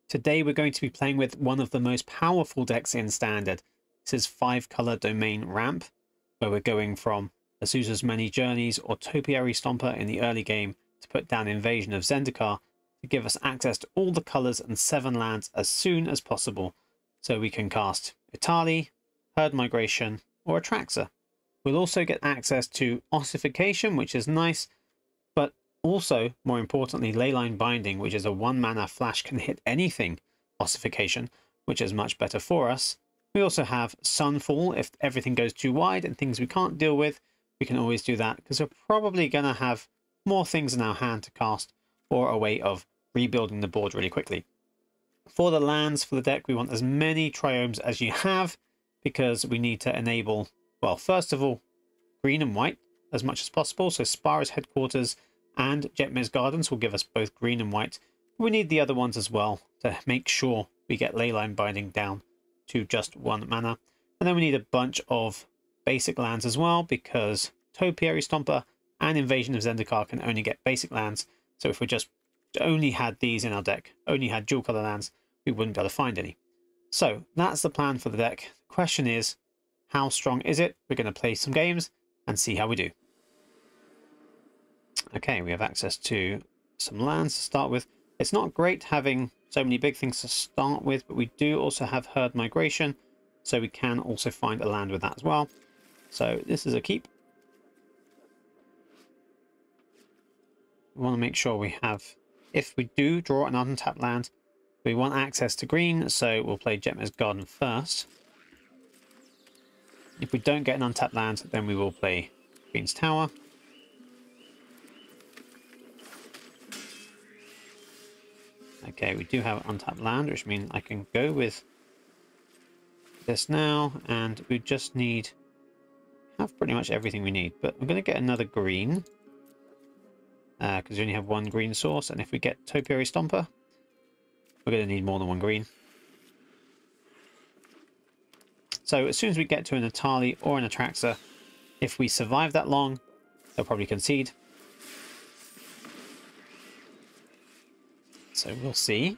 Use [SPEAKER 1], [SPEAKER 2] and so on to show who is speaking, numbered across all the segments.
[SPEAKER 1] Today we're going to be playing with one of the most powerful decks in Standard. This is 5-color domain ramp, where we're going from Azusa's Many Journeys or Topiary Stomper in the early game to put down Invasion of Zendikar to give us access to all the colors and 7 lands as soon as possible, so we can cast Etali, Herd Migration, or Atraxa. We'll also get access to Ossification, which is nice, but also, more importantly, Leyline Binding, which is a 1-mana flash, can hit anything Ossification, which is much better for us. We also have Sunfall. If everything goes too wide and things we can't deal with, we can always do that, because we're probably going to have more things in our hand to cast, or a way of rebuilding the board really quickly. For the lands for the deck, we want as many triomes as you have, because we need to enable, well, first of all, green and white as much as possible. So Spara's Headquarters and Jetmir's Gardens will give us both green and white. We need the other ones as well to make sure we get Leyline Binding down to just 1 mana. And then we need a bunch of basic lands as well, because Topiary Stomper and Invasion of Zendikar can only get basic lands. So if we just only had these in our deck, only had dual color lands, we wouldn't be able to find any. So that's the plan for the deck. The question is, how strong is it? We're going to play some games and see how we do. Okay, we have access to some lands to start with. It's not great having so many big things to start with, but we do also have Herd Migration, so we can also find a land with that as well. So this is a keep. We want to make sure we have, if we do draw an untapped land, we want access to green, so we'll play Jetmir's Garden first. If we don't get an untapped land, then we will play Green's Tower. Okay, we do have untapped land, which means I can go with this now, and we just have pretty much everything we need. But I'm going to get another green, because we only have 1 green source, and if we get Topiary Stomper, we're going to need more than 1 green. So as soon as we get to an Etali or an Atraxa, if we survive that long, they'll probably concede. So we'll see.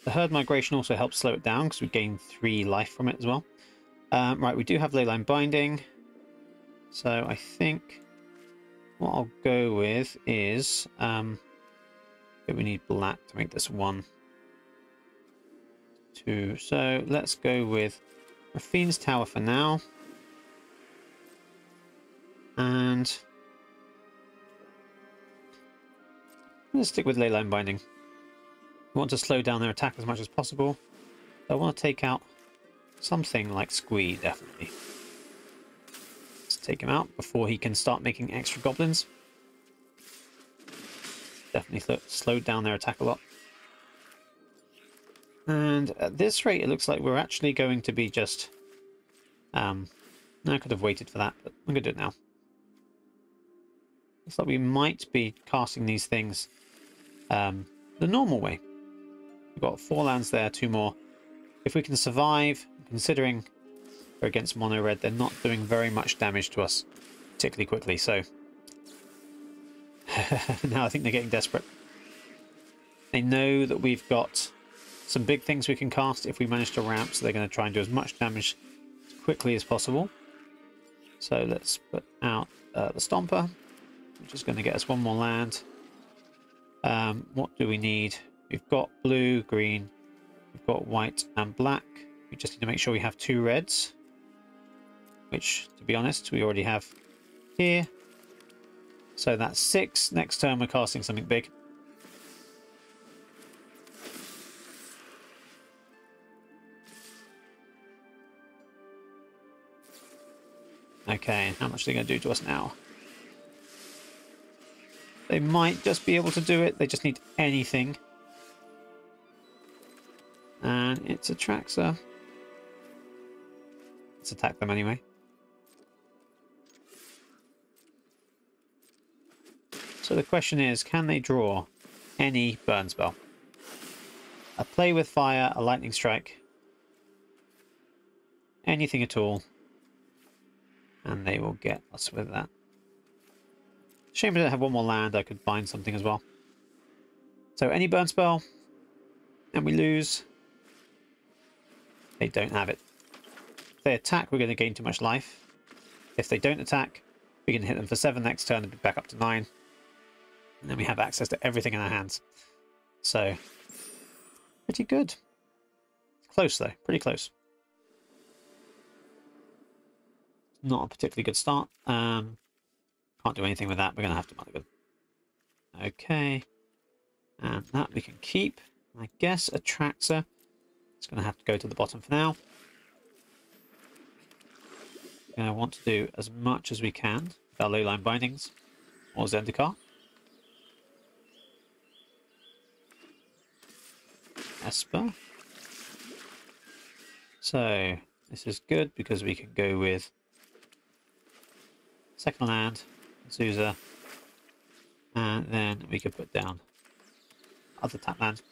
[SPEAKER 1] The Herd Migration also helps slow it down, because we gain 3 life from it as well. Right, we do have Leyline Binding. So I think what I'll go with is... we need black to make this 1, 2. So let's go with Raffine's Tower for now. And let's stick with Leyline Binding. We want to slow down their attack as much as possible. So I want to take out something like Squee, definitely. Let's take him out before he can start making extra goblins. Definitely slowed down their attack a lot. And at this rate, it looks like we're actually going to be just... I could have waited for that, but I'm going to do it now. Looks like we might be casting these things the normal way. We've got 4 lands there, 2 more. If we can survive, considering we're against mono red, they're not doing very much damage to us particularly quickly, so... now I think they're getting desperate. They know that we've got some big things we can cast if we manage to ramp, so they're going to try and do as much damage as quickly as possible. So let's put out the Stomper, which is going to get us 1 more land. What do we need? We've got blue, green, we've got white and black. We just need to make sure we have 2 reds, which, to be honest, we already have here. So that's 6. Next turn we're casting something big. Okay, and how much are they going to do to us now? They might just be able to do it. They just need anything. And it's Atraxa. Let's attack them anyway. So the question is, can they draw any burn spell? A play with fire, a lightning strike, anything at all, and they will get us with that. Shame we don't have one more land. I could bind something as well. So any burn spell, and we lose. They don't have it. If they attack, we're going to gain too much life. If they don't attack, we can hit them for 7 next turn and be back up to 9. And then we have access to everything in our hands. So, pretty good. Close though, pretty close. Not a particularly good start. Can't do anything with that. We're going to have to mulligan. Okay. And that we can keep. I guess Atraxa. It's going to have to go to the bottom for now. We're going to want to do as much as we can with our Leyline Bindings or Zendikar. Esper. So this is good because we can go with second land, Azusa, and then we can put down other tap lands.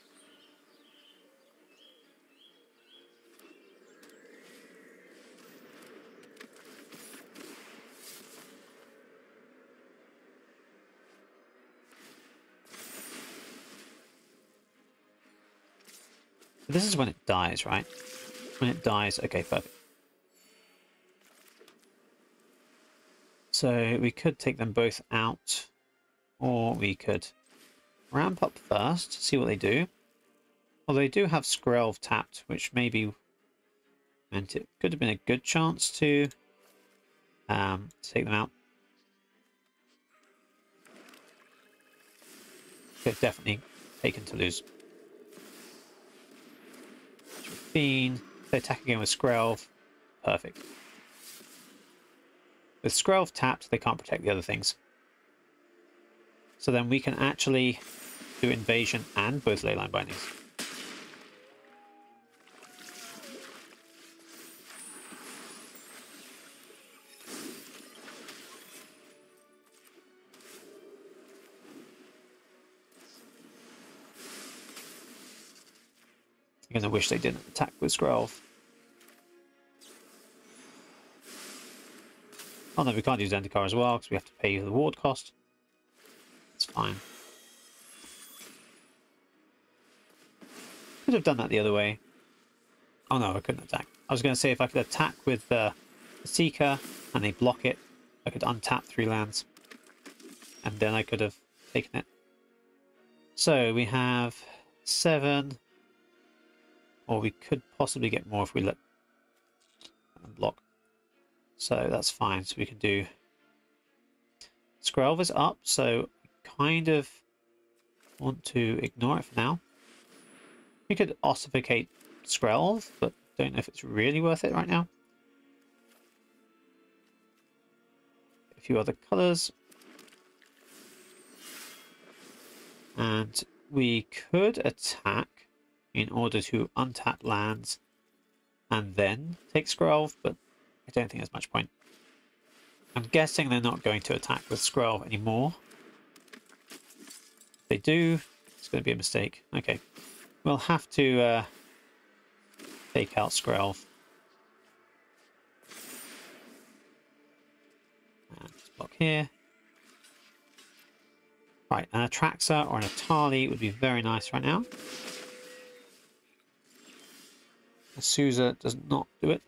[SPEAKER 1] This is when it dies, right? When it dies, okay, perfect. So we could take them both out, or we could ramp up first, see what they do. Well, they do have Skrelv tapped, which maybe meant it could have been a good chance to take them out. They've definitely taken to lose. Raffine. They attack again with Skrelv. Perfect. With Skrelv tapped, they can't protect the other things. So then we can actually do Invasion and both Leyline Bindings. I'm going to wish they didn't attack with Skrelv. Oh no, we can't use Zendikar as well because we have to pay the ward cost. It's fine. Could have done that the other way. Oh no, I couldn't attack. I was going to say if I could attack with the Seeker and they block it, I could untap 3 lands. And then I could have taken it. So we have 7. Or we could possibly get more if we let them block. So that's fine. So we can do... Skrelv is up, so I kind of want to ignore it for now. We could ossificate Skrelv, but don't know if it's really worth it right now. A few other colours. And we could attack in order to untap lands and then take Skrelv, but I don't think there's much point. I'm guessing they're not going to attack with Skrelv anymore. If they do, it's going to be a mistake. Okay, we'll have to take out Skrelv. And just block here. Right, an Atraxa or an Etali would be very nice right now. Azusa does not do it.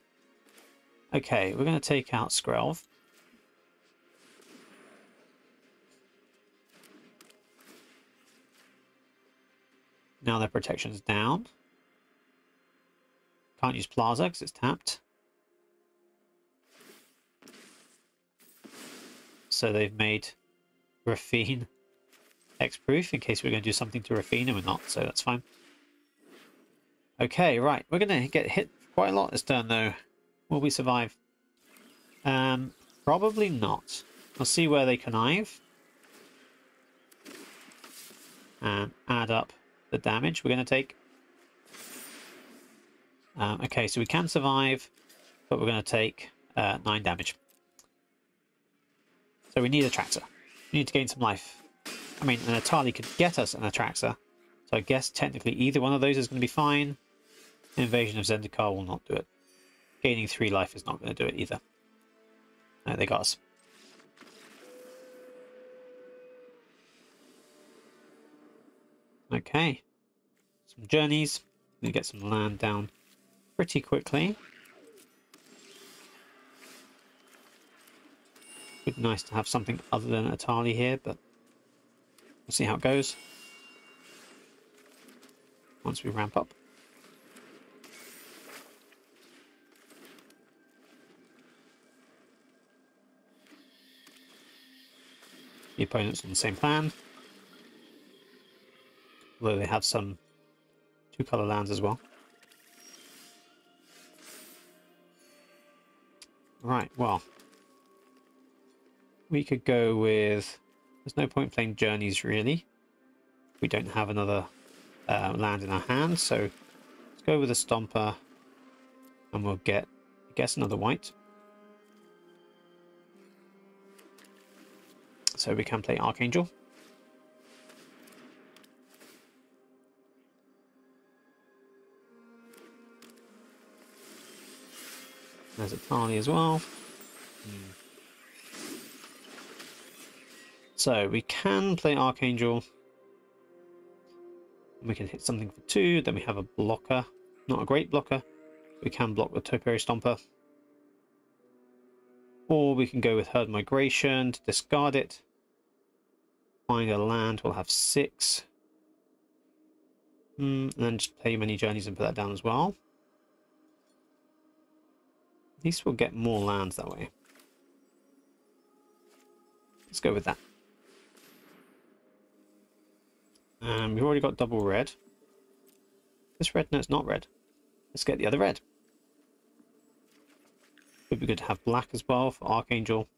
[SPEAKER 1] Okay, we're going to take out Skrelv. Now their protection's down. Can't use Plaza because it's tapped. So they've made Raffine X-proof in case we're going to do something to Raffine and we're not, so that's fine. Okay, right. We're going to get hit quite a lot this turn, though. Will we survive? Probably not. I'll see where they connive. And add up the damage we're going to take. Okay, so we can survive, but we're going to take 9 damage. So we need a Atraxa. We need to gain some life. I mean, an Etali could get us an Atraxa. So I guess technically either one of those is going to be fine. Invasion of Zendikar will not do it. Gaining 3 life is not going to do it either. No, they got us. Okay. Some journeys. We get some land down pretty quickly. Would be nice to have something other than Etali here, but we'll see how it goes once we ramp up. The opponent's on the same plan, although they have some 2-color lands as well. Right, well, we could go with... There's no point playing journeys, really. We don't have another land in our hand, so let's go with a Stomper, and we'll get, I guess, another white. So we can play Archangel. There's Etali as well. So we can play Archangel. We can hit something for 2. Then we have a blocker. Not a great blocker. We can block the Topiary Stomper. Or we can go with Herd Migration to discard it. Find a land. We'll have 6. And then just play many journeys and put that down as well. At least we'll get more lands that way. Let's go with that. We've already got double red. This red? No, it's not red. Let's get the other red. Would be good to have black as well for Archangel.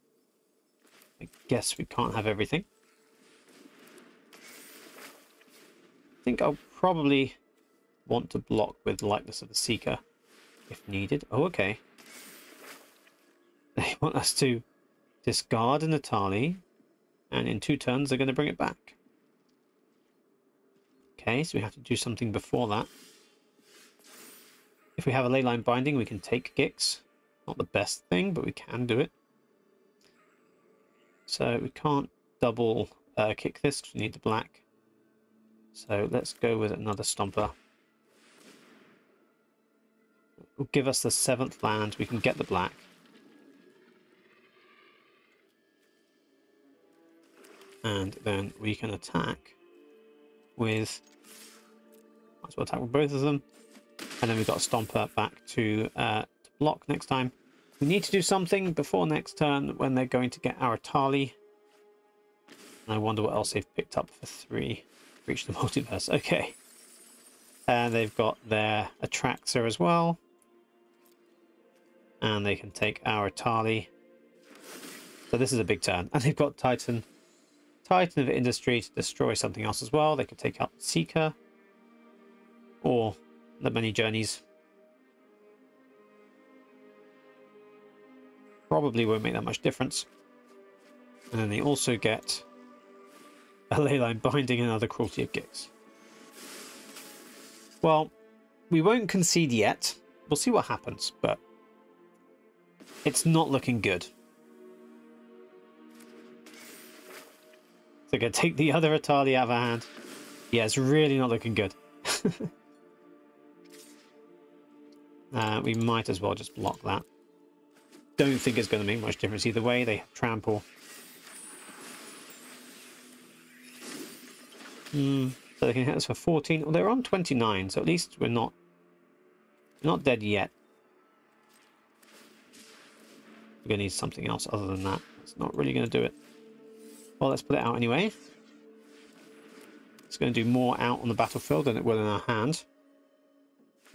[SPEAKER 1] I guess we can't have everything. I think I'll probably want to block with Likeness of the Seeker if needed. Oh, okay. They want us to discard an Etali, and in 2 turns they're going to bring it back. Okay, so we have to do something before that. If we have a Leyline Binding, we can take Gix. Not the best thing, but we can do it. So we can't double kick this because we need the black. So let's go with another Stomper. It will give us the 7th land. We can get the black. And then we can attack with... Might as well attack with both of them. And then we've got a Stomper back to block next time. We need to do something before next turn when they're going to get our Etali. And I wonder what else they've picked up for 3. Reach the multiverse. Okay. And they've got their Atraxa as well. And they can take our Etali. So this is a big turn. And they've got Titan of Industry to destroy something else as well. They could take out Seeker. Or the many journeys. Probably won't make that much difference. And then they also get a Leyline Binding and another Cruelty of Gix. Well, we won't concede yet. We'll see what happens, but it's not looking good. They're going to take the other Etali out of our hand. Yeah, it's really not looking good. We might as well just block that. Don't think it's going to make much difference either way. They have Trample. So they can hit us for 14. Well, they're on 29, so at least we're not dead yet. We're going to need something else other than that. It's not really going to do it. Well, let's put it out anyway. It's going to do more out on the battlefield than it will in our hand.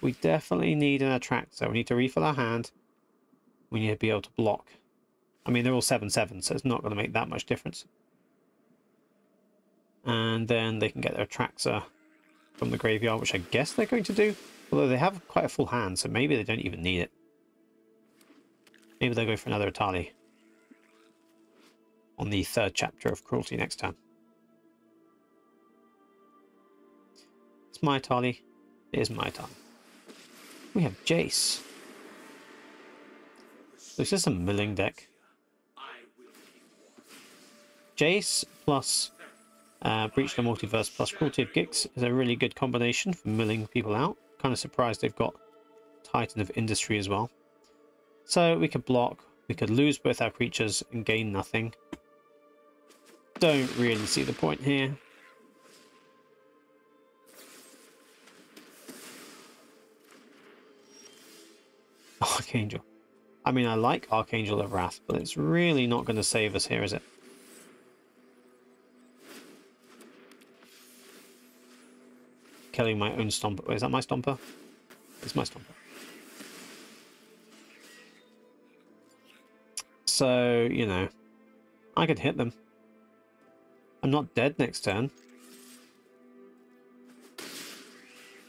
[SPEAKER 1] We definitely need an Atraxa. We need to refill our hand. We need to be able to block. I mean, they're all 7/7, so it's not going to make that much difference. And then they can get their Atraxa from the graveyard, which I guess they're going to do. Although they have quite a full hand, so maybe they don't even need it. Maybe they'll go for another Etali on the 3rd chapter of Cruelty next time. It's my Etali. It is my Etali. We have Jace. So it's just a milling deck. Jace plus Breach the Multiverse plus Cruelty of Gix is a really good combination for milling people out. Kind of surprised they've got Titan of Industry as well. So we could block, we could lose both our creatures and gain nothing. Don't really see the point here. Archangel. I mean, I like Archangel of Wrath, but it's really not going to save us here, is it? Killing my own Stomper. Wait, is that my Stomper? It's my Stomper. So, you know, I could hit them. I'm not dead next turn.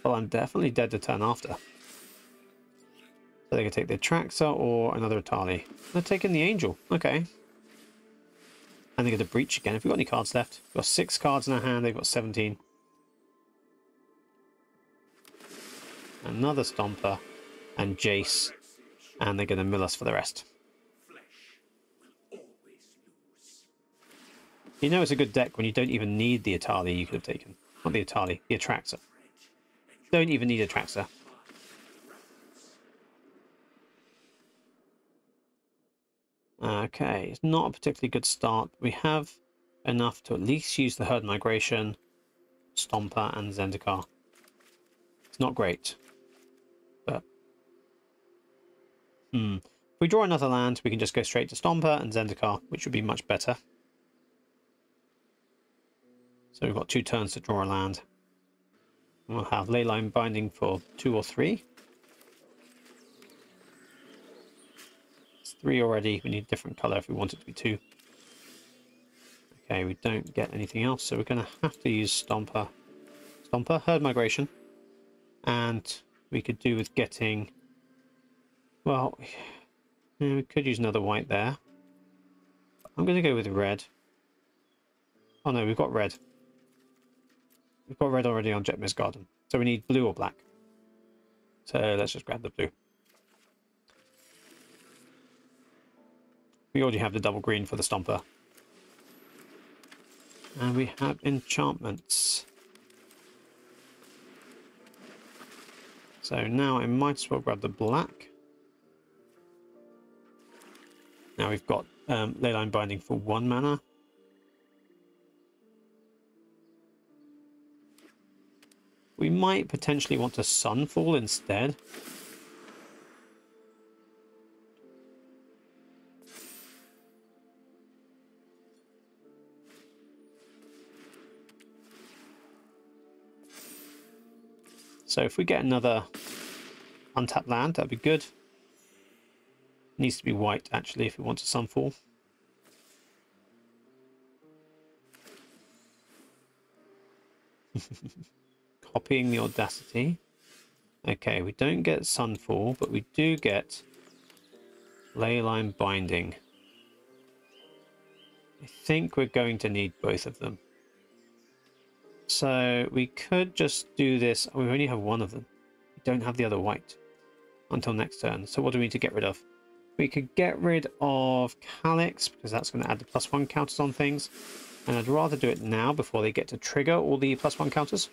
[SPEAKER 1] Well, I'm definitely dead the turn after. So they can take the Atraxa or another Etali. They're taking the Angel. Okay. And they get a Breach again. Have we got any cards left? We've got 6 cards in our hand. They've got 17. Another Stomper and Jace. And they're going to mill us for the rest. You know it's a good deck when you don't even need the Etali you could have taken. Not the Etali, the Atraxa. Don't even need Atraxa. Okay, it's not a particularly good start. We have enough to at least use the Herd Migration, Stomper, and Zendikar. It's not great, but if we draw another land, we can just go straight to Stomper and Zendikar, which would be much better. So we've got 2 turns to draw a land. We'll have Leyline Binding for 2 or 3. 3 already. We need a different colour if we want it to be 2. Okay, we don't get anything else, so we're going to have to use Stomper. Stomper, Herd Migration. And we could do with getting... Well, we could use another white there. I'm going to go with red. Oh no, we've got red. We've got red already on Jetmir's Garden. So we need blue or black. So let's just grab the blue. We already have the double green for the Stomper. And we have enchantments. So now I might as well grab the black. Now we've got Leyline Binding for 1 mana. We might potentially want to Sunfall instead. So if we get another untapped land, that'd be good. Needs to be white, actually, if we want to Sunfall. Copying the Audacity. Okay, we don't get Sunfall, but we do get Leyline Binding. I think we're going to need both of them. So we could just do this. We only have one of them. We don't have the other white until next turn. So what do we need to get rid of? We could get rid of Calyx, because that's going to add the +1 counters on things. And I'd rather do it now before they get to trigger all the +1 counters.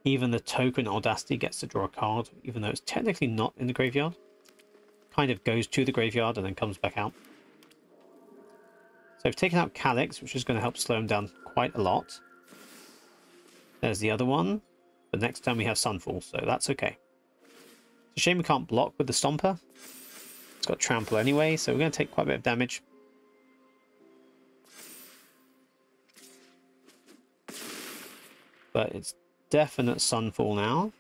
[SPEAKER 1] Even the token Audacity gets to draw a card, even though it's technically not in the graveyard. Kind of goes to the graveyard and then comes back out. So we've taken out Calyx, which is going to help slow him down quite a lot. There's the other one. But next time we have Sunfall, so that's okay. It's a shame we can't block with the Stomper. It's got Trample anyway, so we're going to take quite a bit of damage. But it's definite Sunfall now.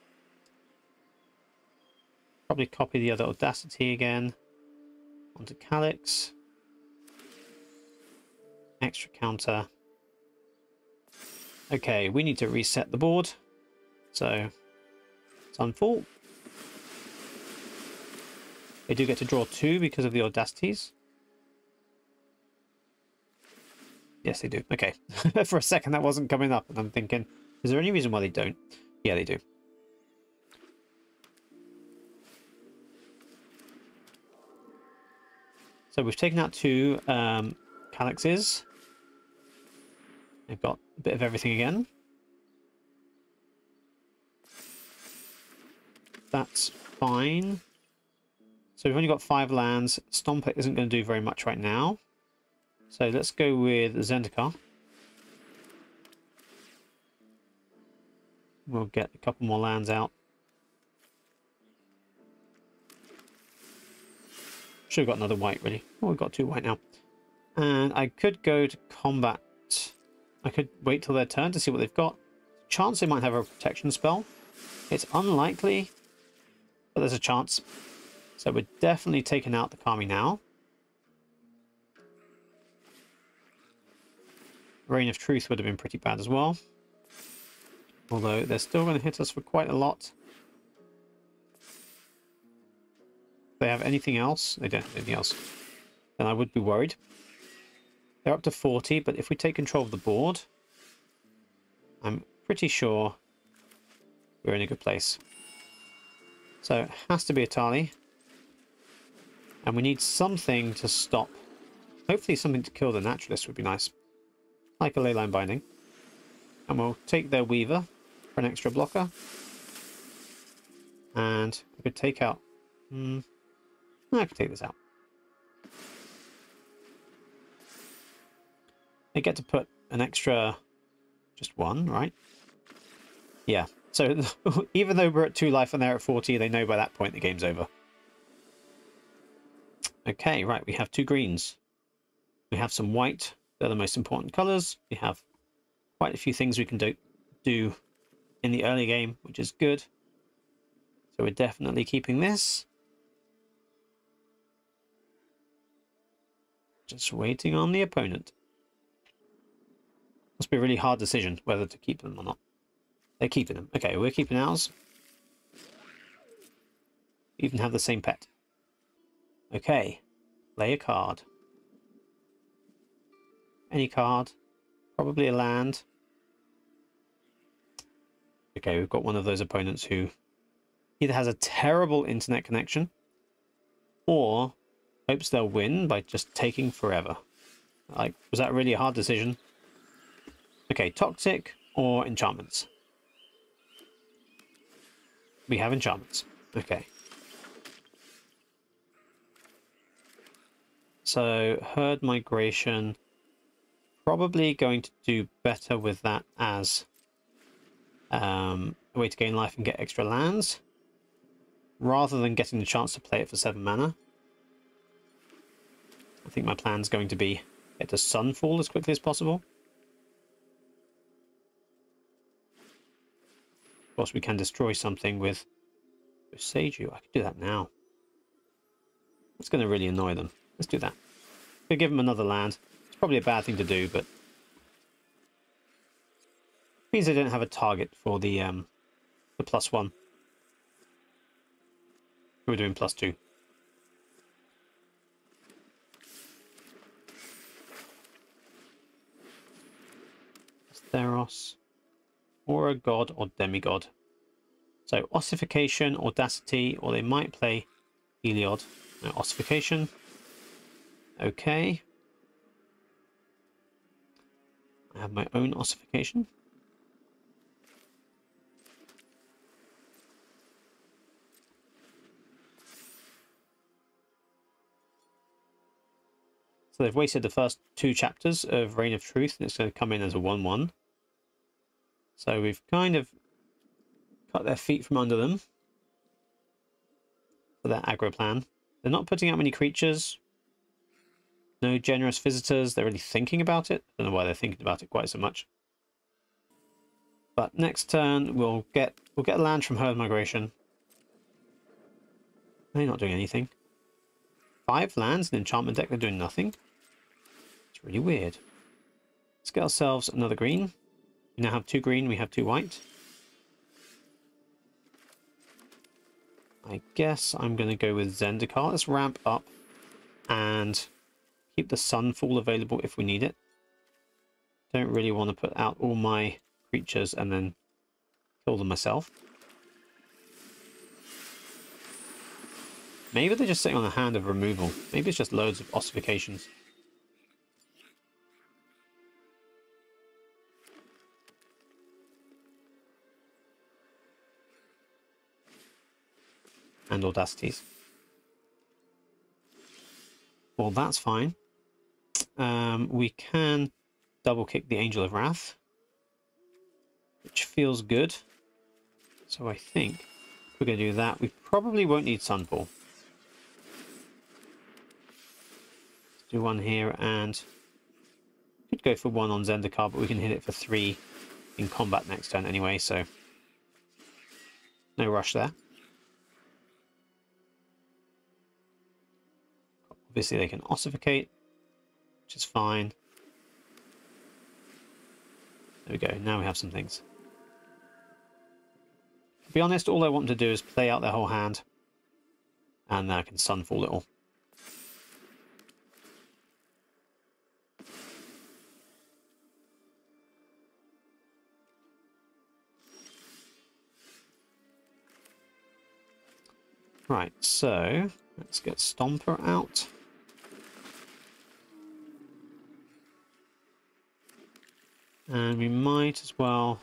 [SPEAKER 1] Probably copy the other Audacity again onto Calyx. Extra counter. Okay, we need to reset the board. So, Sunfall. They do get to draw 2 because of the Audacities. Yes, they do. Okay. For a second that wasn't coming up, and I'm thinking, is there any reason why they don't? Yeah, they do. So we've taken out 2 Calyxes. They've got a bit of everything again. That's fine. So we've only got 5 lands. Stomper isn't going to do very much right now. So let's go with Zendikar. We'll get a couple more lands out. Should have got another white, really. Oh, we've got 2 white now. And I could go to combat. I could wait till their turn to see what they've got. Chance they might have a protection spell. It's unlikely, but there's a chance. So we're definitely taking out the Kami now. Reign of Truth would have been pretty bad as well. Although they're still going to hit us for quite a lot. If they have anything else, they don't have anything else, then I would be worried. They're up to 40, but if we take control of the board, I'm pretty sure we're in a good place. So it has to be Etali. And we need something to stop. Hopefully something to kill the Naturalist would be nice. Like a Leyline Binding. And we'll take their Weaver for an extra blocker. And we could take out... I could take this out. They get to put an extra... just 1, right? Yeah. So even though we're at 2 life and they're at 40, they know by that point the game's over. Okay, right. We have 2 greens. We have some white. They're the most important colours. We have quite a few things we can do in the early game, which is good. So we're definitely keeping this. Just waiting on the opponent. Must be a really hard decision whether to keep them or not. They're keeping them. Okay, we're keeping ours. We even have the same pet. Okay, play a card. Any card. Probably a land. Okay, we've got one of those opponents who either has a terrible internet connection or hopes they'll win by just taking forever. Like, was that really a hard decision? Okay, Toxic or Enchantments? We have Enchantments. Okay. So, Herd Migration. Probably going to do better with that as a way to gain life and get extra lands, rather than getting the chance to play it for 7 mana. I think my plan's going to be get to Sunfall as quickly as possible. Of course, we can destroy something with Boseiju. I could do that now. That's going to really annoy them. Let's do that. We'll give them another land. It's probably a bad thing to do, but means they don't have a target for the +1. We're doing +2. Theros, or a god or demigod. So Ossification, Audacity, or they might play Heliod. No, Ossification. Okay. I have my own Ossification. So they've wasted the first 2 chapters of Reign of Truth, and it's going to come in as a 1/1. So we've kind of cut their feet from under them for their aggro plan. They're not putting out many creatures. No generous visitors. They're really thinking about it. I don't know why they're thinking about it quite so much. But next turn we'll get a land from Herd Migration. They're not doing anything. 5 lands in enchantment deck. They're doing nothing. It's really weird. Let's get ourselves another green. We now have 2 green. We have 2 white. I guess I'm going to go with Zendikar. Let's ramp up and keep the Sunfall available if we need it. Don't really want to put out all my creatures and then kill them myself. Maybe they're just sitting on a hand of removal. Maybe it's just loads of ossifications. and Audacities. Well, that's fine. We can double kick the Angel of Wrath, which feels good. So I think if we're going to do that, we probably won't need Sunfall. Let's do one here, and could go for one on Zendikar, but we can hit it for 3 in combat next turn anyway, so no rush there. Obviously they can Ossificate, which is fine. There we go, now we have some things. To be honest, all I want them to do is play out their whole hand, and then I can Sunfall it all. Right, so let's get Stomper out. And we might as well,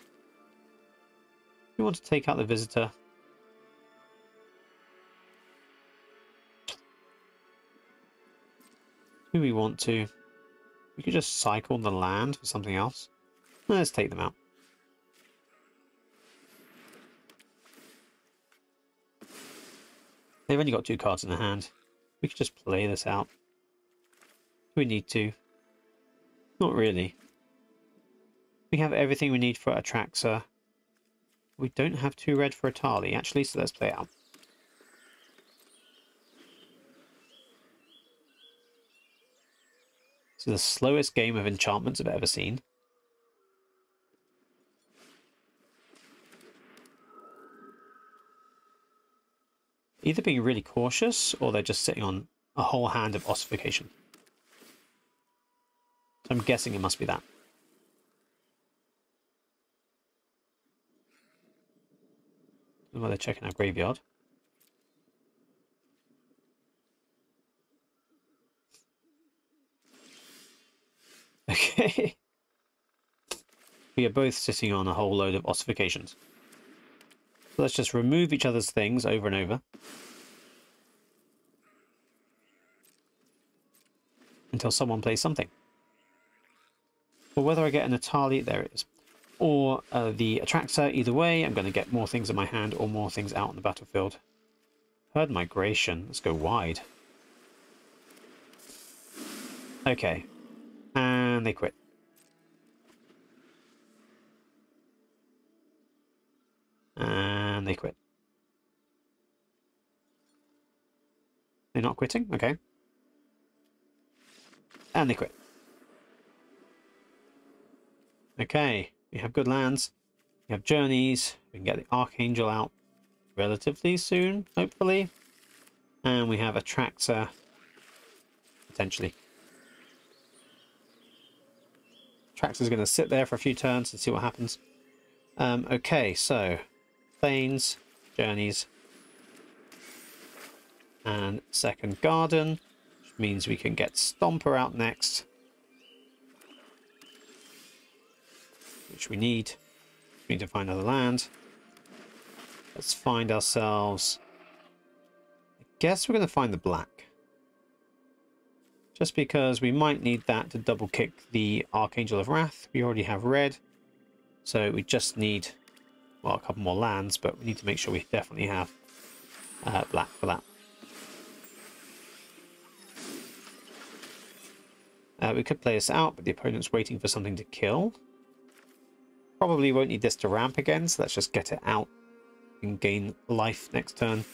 [SPEAKER 1] if we want to take out the Visitor, do we want to? We could just cycle the land for something else. Let's take them out. They've only got 2 cards in their hand. We could just play this out. Do we need to? Not really. We have everything we need for Atraxa. We don't have 2 red for Etali, actually, so let's play it out. This is the slowest game of enchantments I've ever seen. Either being really cautious, or they're just sitting on a whole hand of Ossification. So I'm guessing it must be that. While they're checking our graveyard. Okay. We are both sitting on a whole load of Ossifications. So let's just remove each other's things over and over. Until someone plays something. Or whether I get an Etali, there it is. Or the Atraxa, either way, I'm going to get more things in my hand or more things out on the battlefield. Herd Migration, let's go wide. Okay. And they quit. And they quit. They're not quitting? Okay. And they quit. Okay, we have good lands. We have journeys. We can get the Archangel out relatively soon, hopefully. And we have Atraxa, potentially. Atraxa's going to sit there for a few turns and see what happens. Okay, so Plains, journeys, and second garden, which means we can get Stomper out next, which we need. We need to find another land. Let's find ourselves, I guess we're going to find the black, just because we might need that to double kick the Archangel of Wrath. We already have red, so we just need, well, a couple more lands, but we need to make sure we definitely have black for that. We could play this out, but the opponent's waiting for something to kill. Probably won't need this to ramp again, so let's just get it out and gain life next turn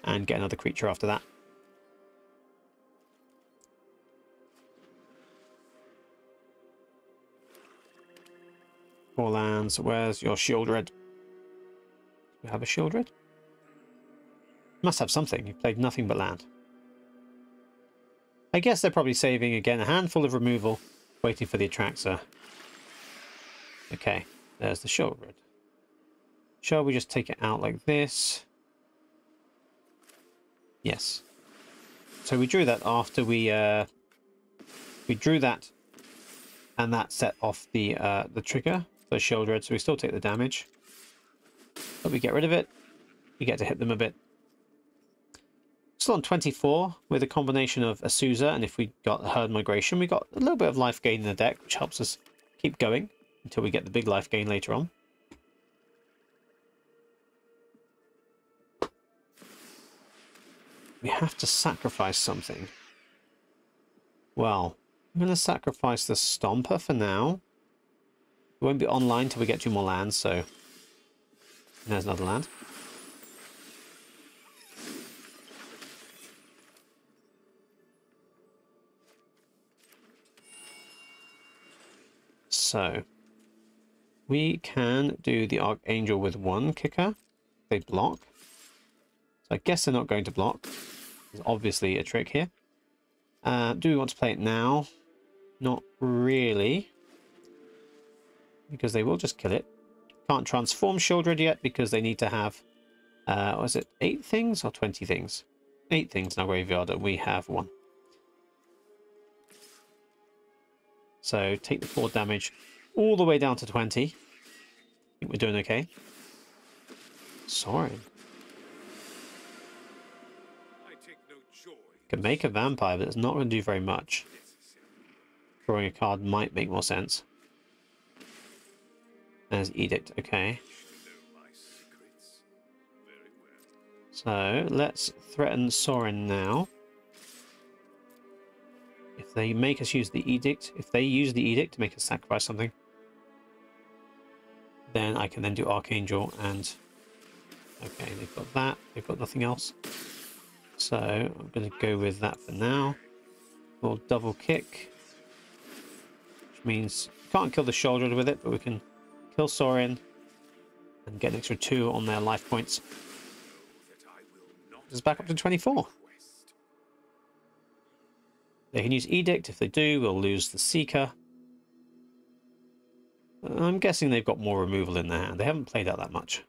[SPEAKER 1] and get another creature after that. Four lands. Where's your shield red? Do you have a shield red? Must have something. You played nothing but land. I guess they're probably saving again a handful of removal, waiting for the Atraxa. Okay, there's the shield red. Shall we just take it out like this? Yes. So we drew that after we drew that, and that set off the trigger for shield red. So we still take the damage, but we get rid of it. We get to hit them a bit. Still on 24 with a combination of Azusa, and if we got Herd Migration, we got a little bit of life gain in the deck, which helps us keep going until we get the big life gain later on. We have to sacrifice something. Well, I'm going to sacrifice the Stomper for now. It won't be online till we get 2 more lands, so there's another land. So we can do the Archangel with 1 kicker. They block. So I guess they're not going to block. There's obviously a trick here. Do we want to play it now? Not really. Because they will just kill it. Can't transform Shieldred yet because they need to have, was it 8 things or 20 things? 8 things in our graveyard, and we have 1. So take the 4 damage all the way down to 20. I think we're doing okay. Sorry. Can make a vampire, but it's not going to do very much. Drawing a card might make more sense. As Edict, okay. So let's threaten Sorin now. If they make us use the Edict, if they use the Edict to make us sacrifice something, then I can then do Archangel and... Okay, they've got that. They've got nothing else. So I'm going to go with that for now. We'll double kick. Which means we can't kill the shoulder with it, but we can kill Sorin and get an extra 2 on their life points. It's back up to 24. They can use Edict. If they do, we'll lose the Seeker. I'm guessing they've got more removal in their hand. They haven't played out that much.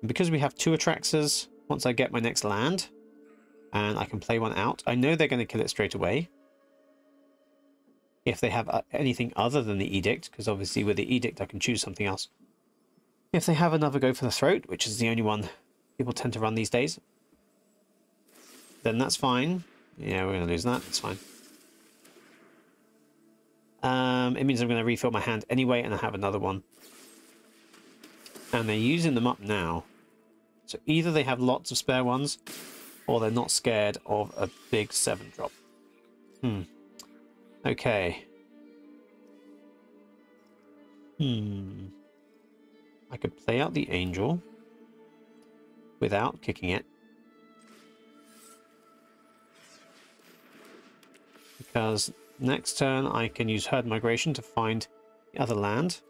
[SPEAKER 1] And because we have 2 Atraxas, once I get my next land, and I can play one out, I know they're going to kill it straight away. If they have anything other than the Edict, because obviously with the Edict I can choose something else. If they have another Go for the Throat, which is the only one people tend to run these days, then that's fine. Yeah, we're going to lose that. It's fine. It means I'm going to refill my hand anyway, and I have another one. And they're using them up now. So either they have lots of spare ones, or they're not scared of a big 7-drop. Okay. I could play out the Angel without kicking it. Because next turn I can use Herd Migration to find the other land.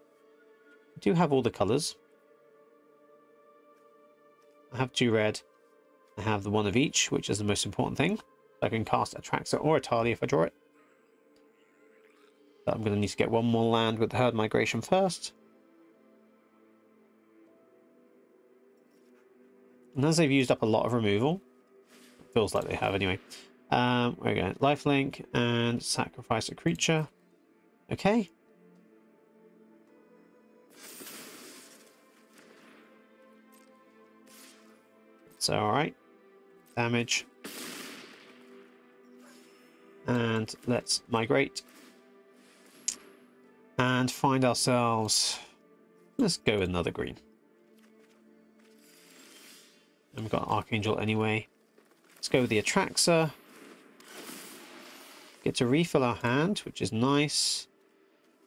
[SPEAKER 1] I do have all the colours. I have 2 red. I have the 1 of each, which is the most important thing. I can cast Atraxa or Etali if I draw it. But I'm going to need to get 1 more land with the Herd Migration first. And as they've used up a lot of removal, it feels like they have anyway. We're going to lifelink and sacrifice a creature. Okay. It's alright. Damage. And let's migrate. And find ourselves... Let's go with another green. And we've got Archangel anyway. Let's go with the Atraxa. Get to refill our hand, which is nice.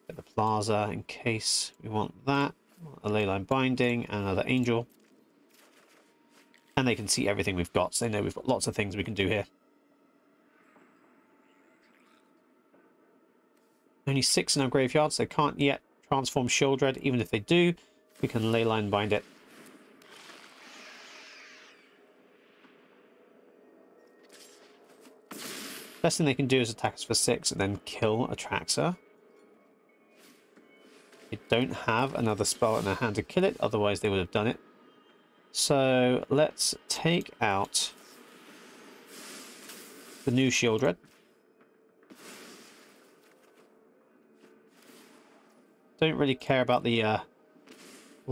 [SPEAKER 1] Get the Plaza in case we want that. A Leyline Binding and another Angel. And they can see everything we've got, so they know we've got lots of things we can do here. Only 6 in our graveyard, so they can't yet transform Shieldred. Even if they do, we can Leyline Bind it. Best thing they can do is attack us for 6 and then kill Atraxa. They don't have another spell in their hand to kill it, otherwise they would have done it. So let's take out the new Shieldred. Don't really care about the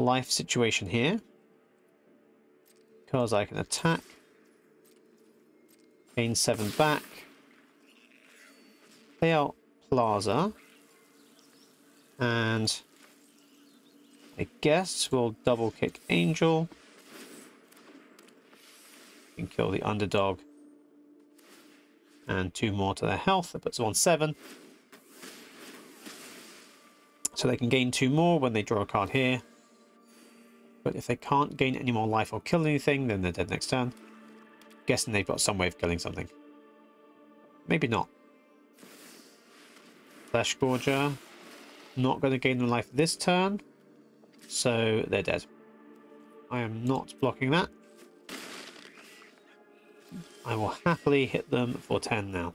[SPEAKER 1] life situation here. Because I can attack. Gain 7 back. Play out Plaza. And I guess we'll double kick Angel. We can kill the underdog. And 2 more to their health. That puts them on 7. So they can gain 2 more when they draw a card here. But if they can't gain any more life or kill anything, then they're dead next turn. Guessing they've got some way of killing something. Maybe not. Flesh Gorger. Not going to gain them life this turn. So they're dead. I am not blocking that. I will happily hit them for 10 now.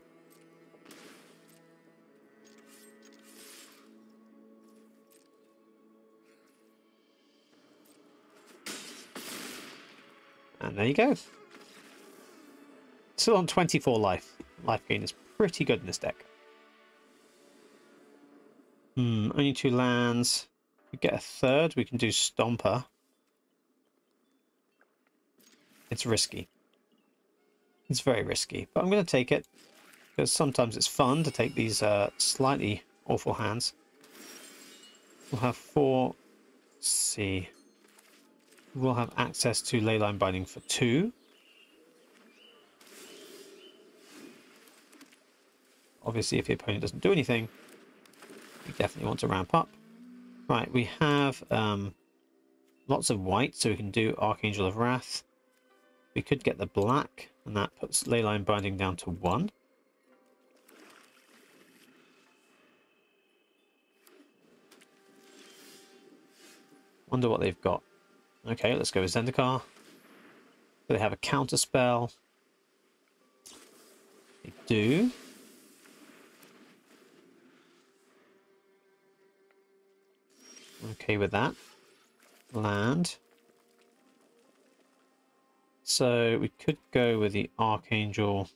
[SPEAKER 1] And there you go. Still on 24 life. Life gain is pretty good in this deck. Only 2 lands. If we get a third, we can do Stomper. It's risky. It's very risky, but I'm going to take it. Because sometimes it's fun to take these slightly awful hands. We'll have 4... Let's see. We'll have access to Leyline Binding for 2. Obviously, if the opponent doesn't do anything, we definitely want to ramp up. Right, we have lots of white, so we can do Archangel of Wrath. We could get the black, and that puts Leyline Binding down to 1. Wonder what they've got. Okay, let's go with Zendikar. Do they have a counter spell? They do. Okay with that. Land. So we could go with the Archangel.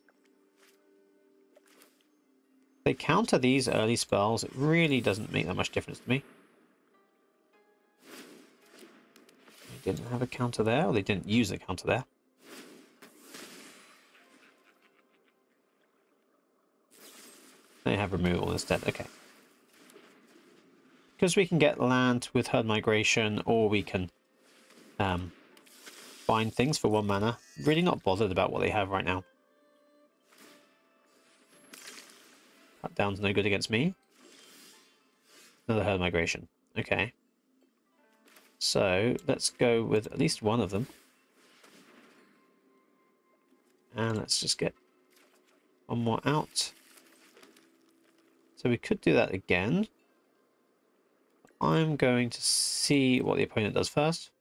[SPEAKER 1] If they counter these early spells, it really doesn't make that much difference to me. They didn't have a counter there, or they didn't use a counter there. They have removal instead, okay. Because we can get land with Herd Migration, or we can bind things for 1 mana. Really not bothered about what they have right now. Cut down's no good against me. Another Herd Migration. Okay. So let's go with at least one of them. And let's just get one more out. So we could do that again. I'm going to see what the opponent does first.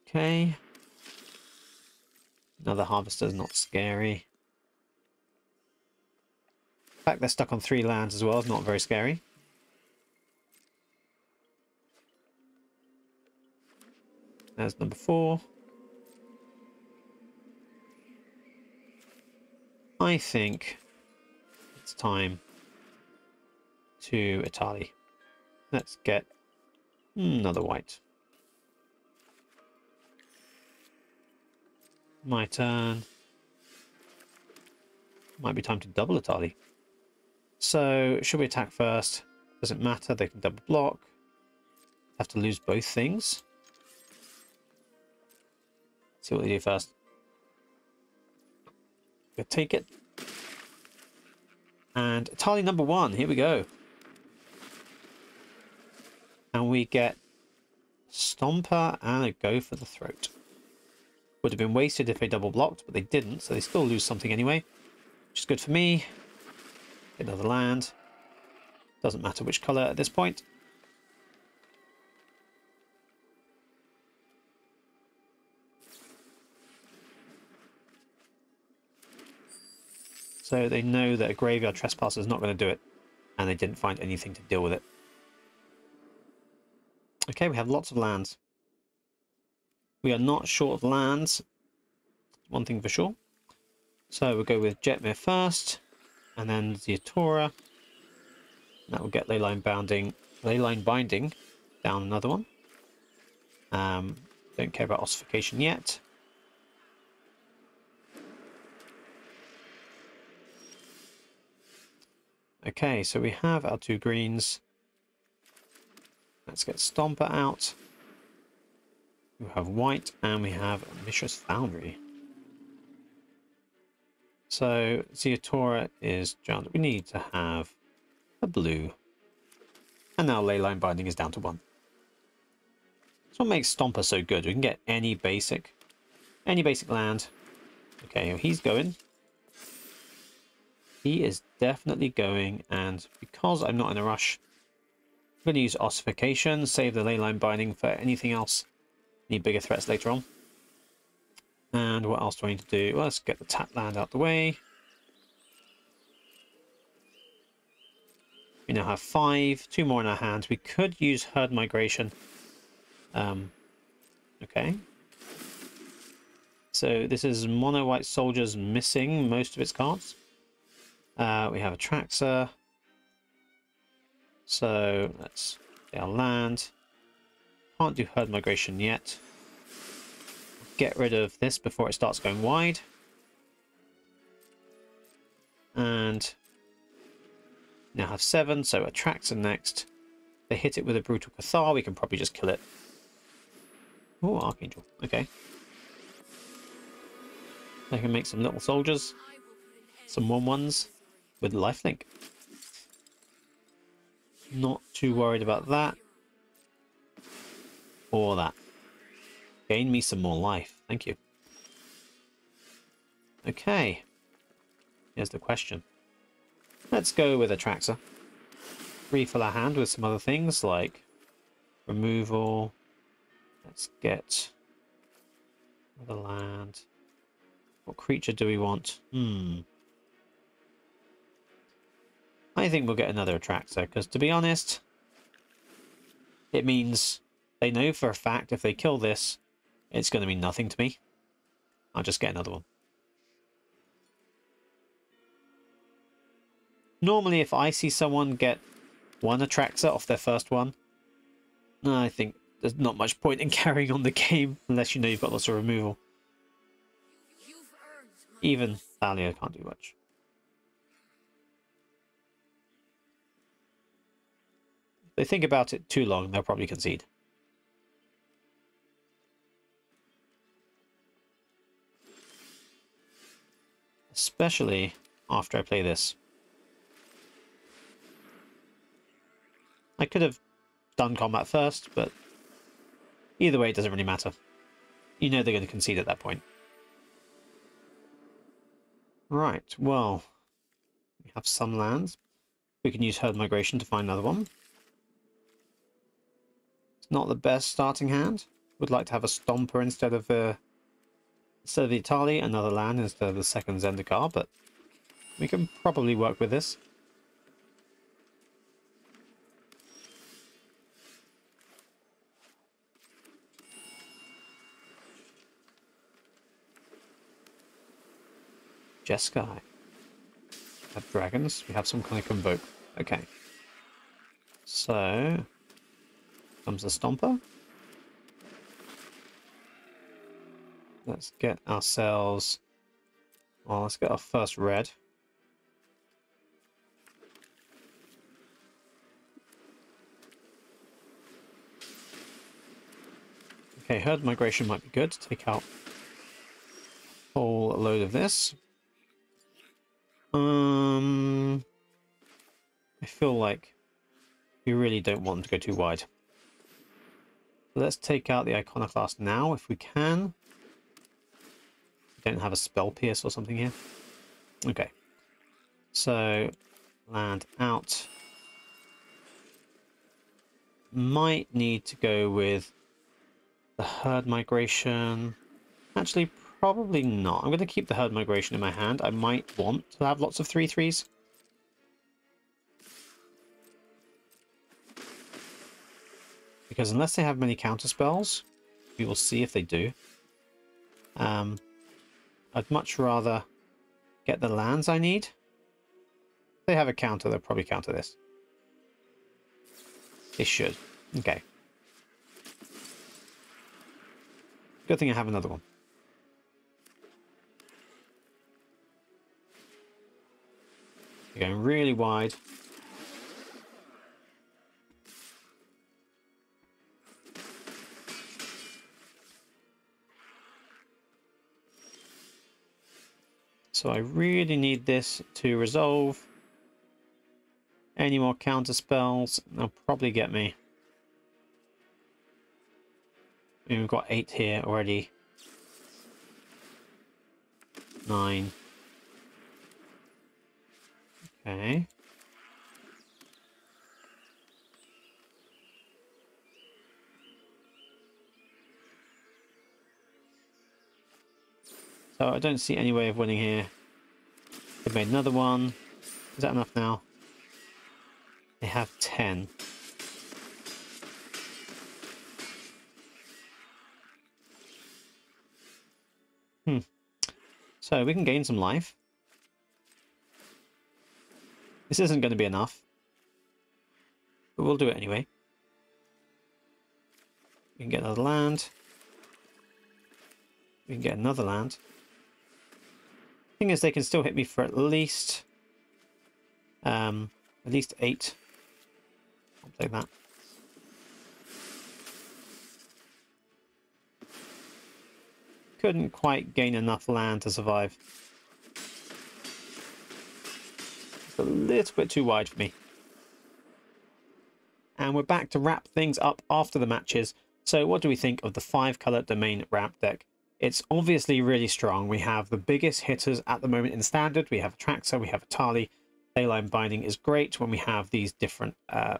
[SPEAKER 1] Okay. Another Harvester is not scary. The fact they're stuck on 3 lands as well is not very scary. There's number 4. I think it's time to Etali. Let's get another white. My turn. Might be time to double Etali. So, should we attack first? Doesn't matter, they can double block. Have to lose both things. See what they do first. We'll take it. And Etali number 1, here we go. And we get Stomper and a go for the throat. Would have been wasted if they double blocked, but they didn't, so they still lose something anyway. Which is good for me. Get another land. Doesn't matter which colour at this point. So they know that a Graveyard Trespasser is not going to do it, and they didn't find anything to deal with it. Okay, we have lots of lands. We are not short of lands, one thing for sure. So we'll go with Jetmir first. And then Ziatora. That will get Leyline Binding down another one. Don't care about Ossification yet. Okay, so we have our 2 greens. Let's get Stomper out. We have white and we have a Mishra's Foundry. So Ziatora is drowned. We need to have a blue. And now Leyline Binding is down to 1. That's what makes Stomper so good. We can get any basic land. Okay, he's going. He is definitely going, and because I'm not in a rush, I'm going to use Ossification, save the Leyline Binding for anything else. Need bigger threats later on. And what else do I need to do? Well, let's get the tap land out the way. We now have 5, 2 more in our hands. We could use Herd Migration. Okay. So this is Mono White Soldiers missing most of its cards. We have Atraxa. So let's get our land. Can't do Herd Migration yet. Get rid of this before it starts going wide. And now have 7, so Atraxa next. They hit it with a Brutal Cathar, we can probably just kill it. Oh, Archangel. Okay. I can make some little soldiers. Some 1/1s with lifelink. Not too worried about that. Or that. Gain me some more life. Thank you. Okay. Here's the question. Let's go with Atraxa. Refill our hand with some other things like removal. Let's get another land. What creature do we want? I think we'll get another Atraxa, because to be honest, it means they know for a fact if they kill this, it's going to mean nothing to me. I'll just get another one. Normally, if I see someone get 1 Atraxa off their first one, I think there's not much point in carrying on the game unless you know you've got lots of removal. Even Thalia can't do much. If they think about it too long, they'll probably concede. Especially after I play this. I could have done combat first, but either way, it doesn't really matter. You know they're going to concede at that point. Right, well, we have some lands. We can use Herd Migration to find another one. It's not the best starting hand. Would like to have a Stomper instead of the Etali, another land instead of the second Zendikar, but we can probably work with this. Jeskai. We have dragons. We have some kind of convoke. Okay. So comes the Stomper. Let's get ourselves. Well, let's get our first red. Okay, Herd Migration might be good to take out a whole load of this. I feel like we really don't want them to go too wide. So let's take out the Iconoclast now, if we can. We don't have a Spell Pierce or something here. Okay. So, land out. Might need to go with the Herd Migration. Actually, probably not. I'm going to keep the Herd Migration in my hand. I might want to have lots of 3/3s. Because unless they have many counter spells, we will see if they do. I'd much rather get the lands I need they have a counter, they'll probably counter this. They should. Okay. Good thing I have another one. You're going really wide. So I really need this to resolve. Any more counter spells, they'll probably get me. I mean, we've got 8 here already. 9. Okay. So I don't see any way of winning here. They've made another one. Is that enough now? They have 10. So we can gain some life. This isn't going to be enough, but we'll do it anyway. We can get another land. We can get another land. Thing is, they can still hit me for at least 8. I'll play that. Couldn't quite gain enough land to survive. It's a little bit too wide for me. And we're back to wrap things up after the matches. So what do we think of the 5-color domain ramp deck? It's obviously really strong. We have the biggest hitters at the moment in standard. We have Atraxa, we have Etali. Leyline Binding is great when we have these different,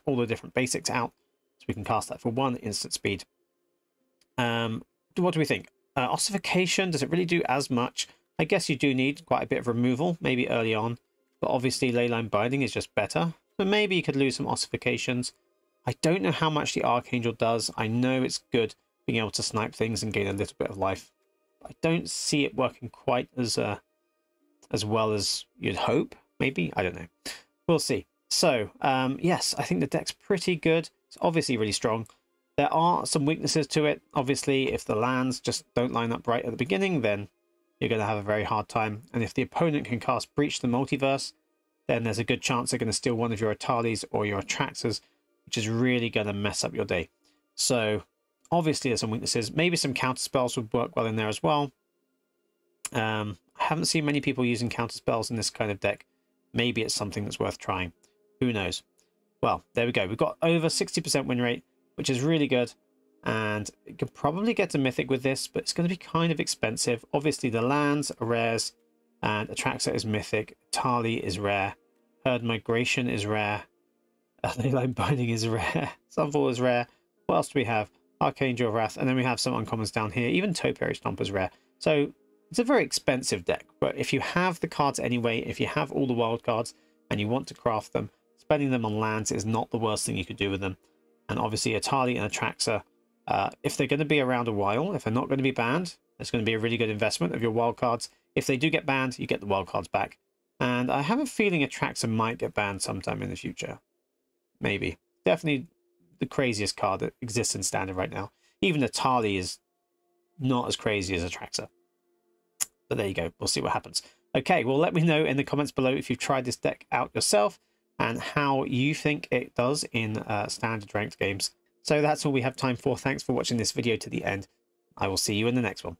[SPEAKER 1] all the different basics out. So we can cast that for 1 instant speed. What do we think? Ossification, does it really do as much? I guess you do need quite a bit of removal, maybe early on. But obviously Leyline Binding is just better. So maybe you could lose some ossifications. I don't know how much the Archangel does. I know it's good being able to snipe things and gain a little bit of life. I don't see it working quite as well as you'd hope. Maybe, I don't know. We'll see. So, yes, I think the deck's pretty good. It's obviously really strong. There are some weaknesses to it. Obviously, if the lands just don't line up right at the beginning, then you're going to have a very hard time. And if the opponent can cast Breach the Multiverse, then there's a good chance they're going to steal one of your Etalis or your Atraxas, which is really going to mess up your day. So, obviously, there's some weaknesses. Maybe some counter spells would work well in there as well. I haven't seen many people using counter spells in this kind of deck. Maybe it's something that's worth trying. Who knows? Well, there we go. We've got over 60% win rate, which is really good. And you can probably get to Mythic with this, but it's going to be kind of expensive. Obviously, the lands are rares, and Atraxa is Mythic. Etali is rare. Herd Migration is rare. Leyline Binding is rare. Sunfall is rare. What else do we have? Archangel of Wrath. And then we have some uncommons down here. Even Topiary Stomper is rare. So it's a very expensive deck. But if you have the cards anyway, if you have all the wild cards and you want to craft them, spending them on lands is not the worst thing you could do with them. And obviously Etali and Atraxa, if they're going to be around a while, if they're not going to be banned, it's going to be a really good investment of your wild cards. If they do get banned, you get the wild cards back. And I have a feeling Atraxa might get banned sometime in the future. Maybe. Definitely the craziest card that exists in standard right now. Even Etali is not as crazy as Atraxa. But there you go. We'll see what happens. Okay, well, let me know in the comments below if you've tried this deck out yourself and how you think it does in standard ranked games. So that's all we have time for. Thanks for watching this video to the end. I will see you in the next one.